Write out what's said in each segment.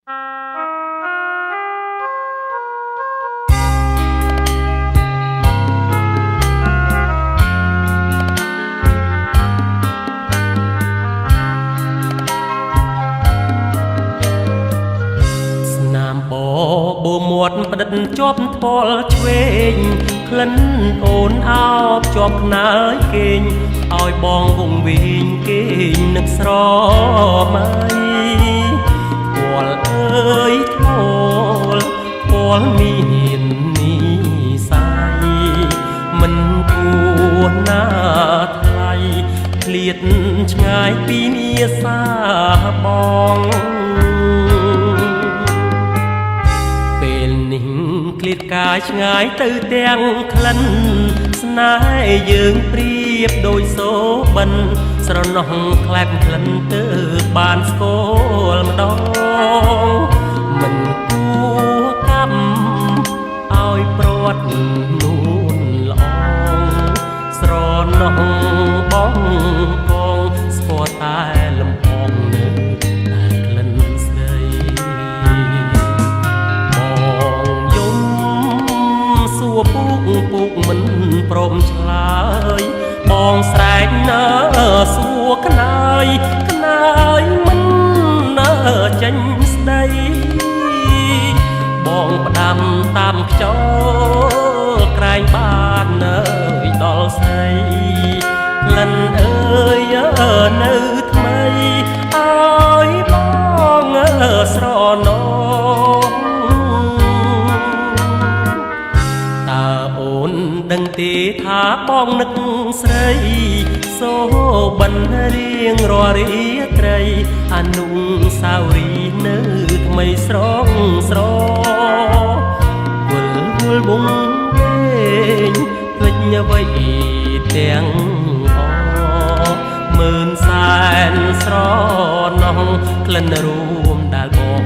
បូមាត់ផ្ដិតជាប់ថ្ពាល់ឆ្វេងក្លិនអូនអោបជាប់ខ្នើយគេងឲ្យបងវងវិញគេងនឹកស្រមៃពាល់អើយធ្មោលពាល់មាននីសាយមិនគួរណាថ្លៃឃ្លាតឆ្ងាយពីមាសាបងឃ្លាតកាយឆ្ងាយទៅទាំងក្លិនស្នេហ៍យើងប្រៀបដូចសូបិនស្រណោះក្លែបក្លិនទៅបានស្គាល់ម្ដងមិនគួរកម្មឲ្យព្រាត់នួនល្អស្រណោះបងកងស្គាល់តែលំអងនៅតែក្លិនស្ដីពុកមិនព្រមឆ្លើយបងស្រែកណាសួរក្នើយមិនណាចេញស្ដីបងផ្ដាំតាមខ្យល់ក្រែងបាននៅដល់ស្រីក្លិនអើយនៅថ្មីឲ្យបងស្រណោដឹងទេថាបងនឹកស្រីសូបិនរៀងរាល់រាត្រីអនុសាវរីយ៍នៅថ្មីស្រងស្រវល់វងវិញភ្លេចអ្វីទាំងអមើលសែនស្រណោះក្លិនរួមដែលបង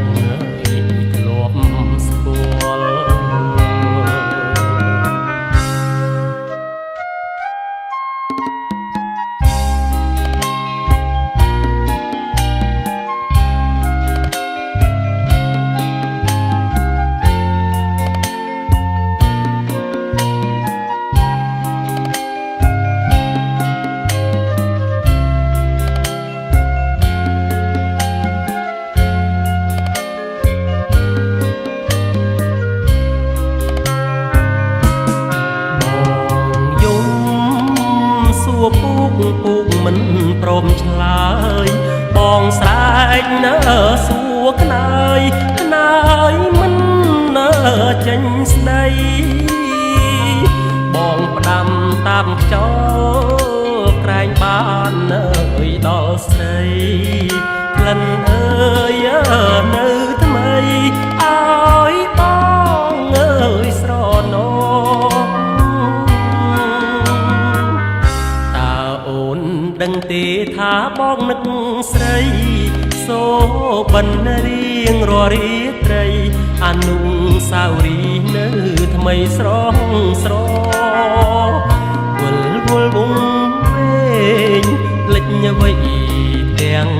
ធ្លាប់ស្គាល់ពុកមិនព្រមឆ្លើយបងស្រែកណាសួរក្នើយមិនណាចេញស្ដីបងផ្ដាំតាមខ្យល់ក្រែងបាននៅដល់ស្រីក្លិនអើយនៅថ្មីឲ្យបងអើយស្រណោដឹងទេថាបងនឹកស្រីសូបិនរៀងរាល់រាត្រីអនុសាវរីយ៍នៅថ្មីស្រងស្រវល់វងវិញភ្លេចអ្វីទាំង